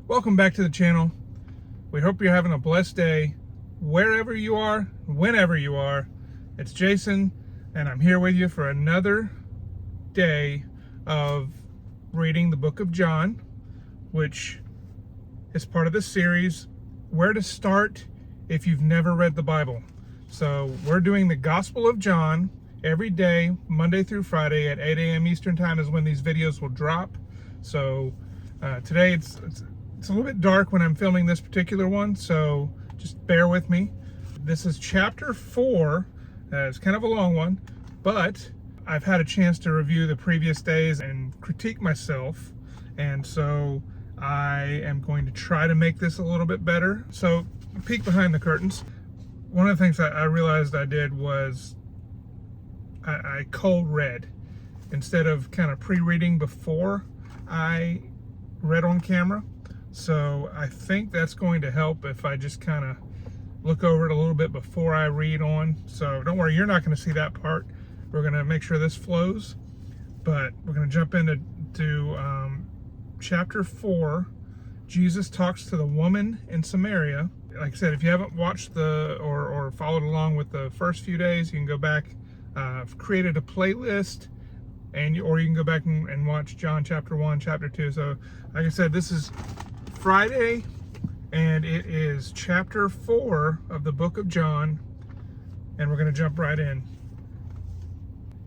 Welcome back to the channel. We hope you're having a blessed day wherever you are, whenever you are. It's Jason, and I'm here with you for another day of reading the book of John, which is part of the series, Where to Start If You've Never Read the Bible. So we're doing the Gospel of John every day, Monday through Friday at 8 a.m. Eastern Time is when these videos will drop. So today it's a little bit dark when I'm filming this particular one, so just bear with me. This is chapter 4. It's kind of a long one, but I've had a chance to review the previous days and critique myself, and so I am going to try to make this a little bit better. So, peek behind the curtains. One of the things I realized I did was I cold read instead of kind of pre-reading before I read on camera. So I think that's going to help if I just kind of look over it a little bit before I read on. So don't worry, you're not going to see that part. We're going to make sure this flows, but we're going to jump into chapter 4. Jesus talks to the woman in Samaria. Like I said, if you haven't watched or followed along with the first few days, you can go back. I've created a playlist, or you can go back and watch John chapter 1, chapter 2. So like I said, this is Friday, and it is chapter 4 of the book of John, and we're going to jump right in.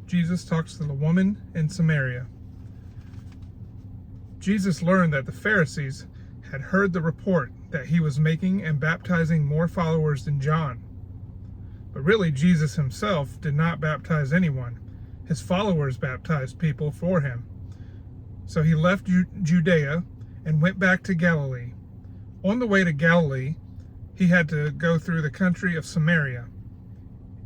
Jesus talks to the woman in Samaria. Jesus learned that the Pharisees had heard the report that he was making and baptizing more followers than John. But really, Jesus himself did not baptize anyone. His followers baptized people for him. So he left Judea and went back to Galilee. On the way to Galilee, he had to go through the country of Samaria.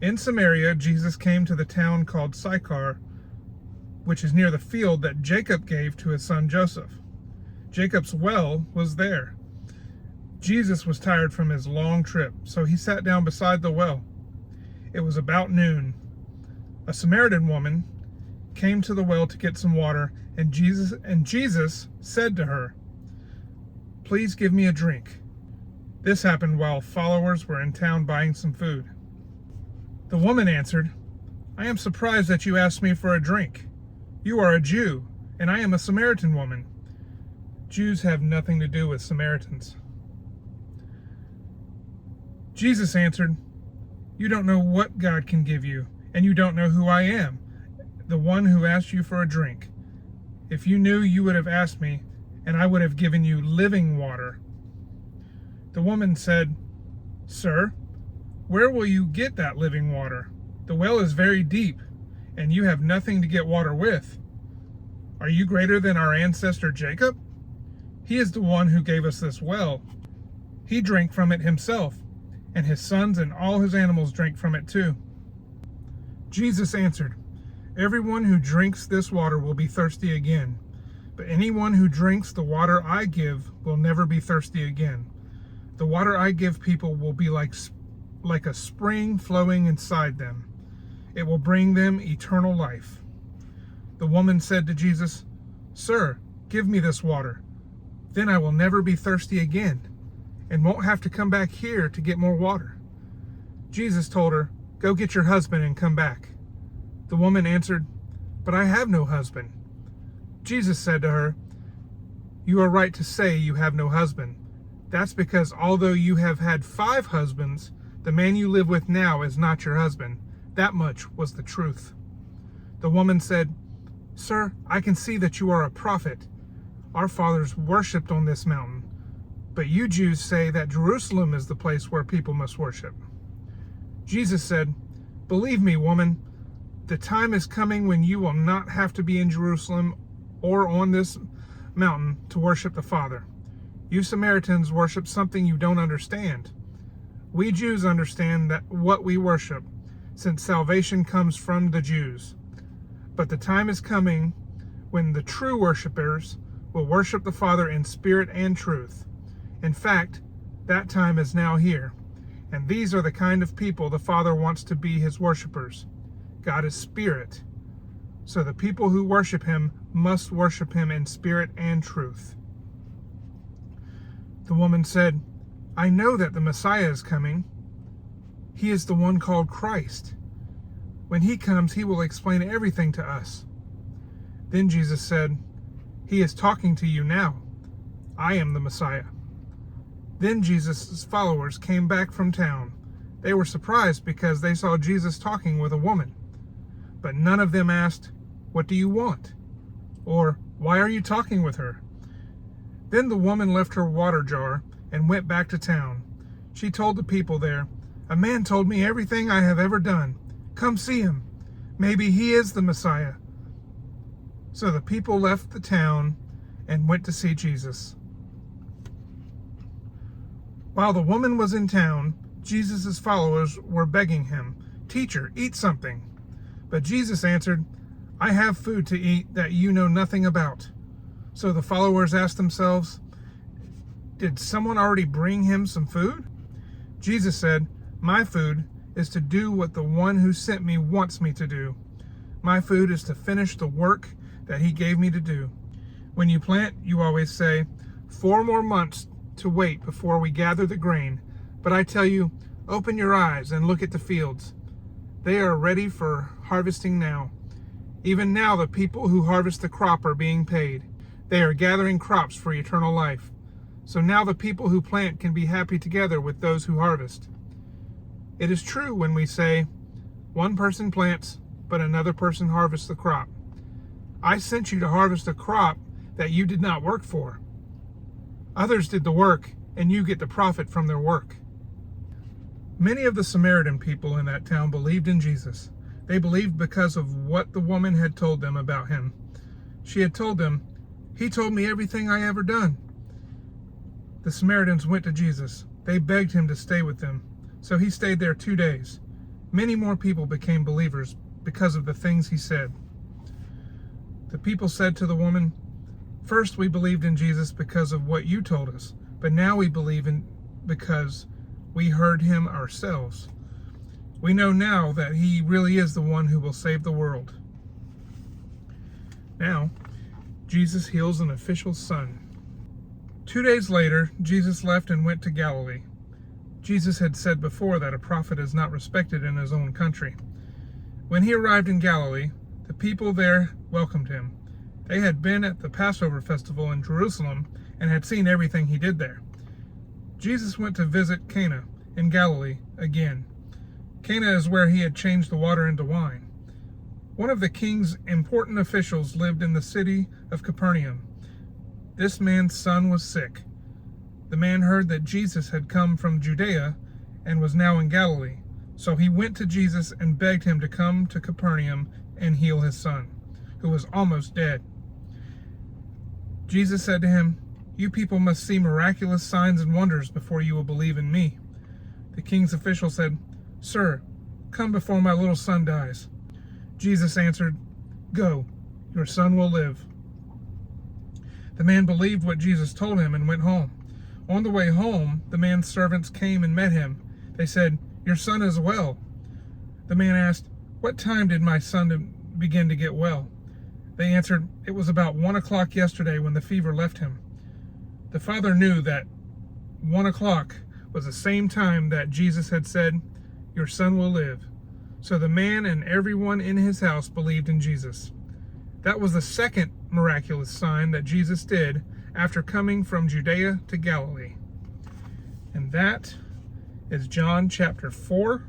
In Samaria, Jesus came to the town called Sychar, which is near the field that Jacob gave to his son Joseph. Jacob's well was there. Jesus was tired from his long trip, so he sat down beside the well. It was about noon. A Samaritan woman came to the well to get some water, and Jesus said to her, "Please give me a drink." This happened while followers were in town buying some food. The woman answered, "I am surprised that you asked me for a drink. You are a Jew, and I am a Samaritan woman." Jews have nothing to do with Samaritans. Jesus answered, "You don't know what God can give you, and you don't know who I am, the one who asked you for a drink. If you knew, you would have asked me, and I would have given you living water." The woman said, "Sir, where will you get that living water? The well is very deep, and you have nothing to get water with. Are you greater than our ancestor Jacob? He is the one who gave us this well. He drank from it himself, and his sons and all his animals drank from it too." Jesus answered, "Everyone who drinks this water will be thirsty again. But anyone who drinks the water I give will never be thirsty again. The water I give people will be like a spring flowing inside them. It will bring them eternal life." The woman said to Jesus, "Sir, give me this water. Then I will never be thirsty again, and won't have to come back here to get more water." Jesus told her, "Go get your husband and come back." The woman answered, "But I have no husband." Jesus said to her, "You are right to say you have no husband. That's because although you have had 5 husbands, the man you live with now is not your husband." That much was the truth. The woman said, "Sir, I can see that you are a prophet. Our fathers worshipped on this mountain, but you Jews say that Jerusalem is the place where people must worship." Jesus said, "Believe me, woman, the time is coming when you will not have to be in Jerusalem or on this mountain to worship the Father. You Samaritans worship something you don't understand. We Jews understand that what we worship, since salvation comes from the Jews. But the time is coming when the true worshipers will worship the Father in spirit and truth. In fact, that time is now here, and these are the kind of people the Father wants to be his worshipers. God is spirit, so the people who worship him must worship him in spirit and truth." The woman said, "I know that the Messiah is coming. He is the one called Christ. When he comes, he will explain everything to us." Then Jesus said, "He is talking to you now. I am the Messiah." Then Jesus' followers came back from town. They were surprised because they saw Jesus talking with a woman. But none of them asked, "What do you want?" or "Why are you talking with her?" Then the woman left her water jar and went back to town. She told the people there, "A man told me everything I have ever done. Come see him. Maybe he is the Messiah." So the people left the town and went to see Jesus. While the woman was in town, Jesus' followers were begging him, "Teacher, eat something." But Jesus answered, "I have food to eat that you know nothing about." So the followers asked themselves, "Did someone already bring him some food?" Jesus said, "My food is to do what the one who sent me wants me to do. My food is to finish the work that he gave me to do. When you plant, you always say, 4 more months to wait before we gather the grain. But I tell you, open your eyes and look at the fields. They are ready for harvesting now. Even now the people who harvest the crop are being paid. They are gathering crops for eternal life. So now the people who plant can be happy together with those who harvest. It is true when we say, 1 person plants, but another person harvests the crop. I sent you to harvest a crop that you did not work for. Others did the work, and you get the profit from their work." Many of the Samaritan people in that town believed in Jesus. They believed because of what the woman had told them about him. She had told them, "He told me everything I ever done." The Samaritans went to Jesus. They begged him to stay with them, so he stayed there 2 days. Many more people became believers because of the things he said. The people said to the woman, "First we believed in Jesus because of what you told us, but now we believe in because we heard him ourselves. We know now that he really is the one who will save the world." Now, Jesus heals an official's son. 2 days later, Jesus left and went to Galilee. Jesus had said before that a prophet is not respected in his own country. When he arrived in Galilee, the people there welcomed him. They had been at the Passover festival in Jerusalem and had seen everything he did there. Jesus went to visit Cana in Galilee again. Cana is where he had changed the water into wine. One of the king's important officials lived in the city of Capernaum. This man's son was sick. The man heard that Jesus had come from Judea and was now in Galilee. So he went to Jesus and begged him to come to Capernaum and heal his son, who was almost dead. Jesus said to him, "You people must see miraculous signs and wonders before you will believe in me." The king's official said, "Sir, come before my little son dies." Jesus answered, "Go, your son will live." The man believed what Jesus told him and went home. On the way home, the man's servants came and met him. They said, "Your son is well." The man asked, "What time did my son begin to get well?" They answered, "It was about 1 o'clock yesterday when the fever left him." The father knew that 1 o'clock was the same time that Jesus had said, "Your son will live." So the man and everyone in his house believed in Jesus. That was the second miraculous sign that Jesus did after coming from Judea to Galilee. And that is John chapter 4.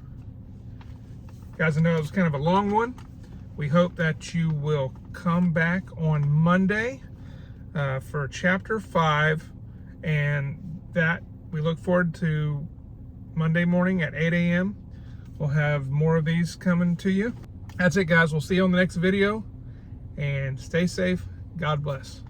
Guys, I know it was kind of a long one. We hope that you will come back on Monday for chapter 5, and that we look forward to Monday morning at 8 a.m. We'll have more of these coming to you. That's it, guys. We'll see you on the next video, and stay safe. God bless.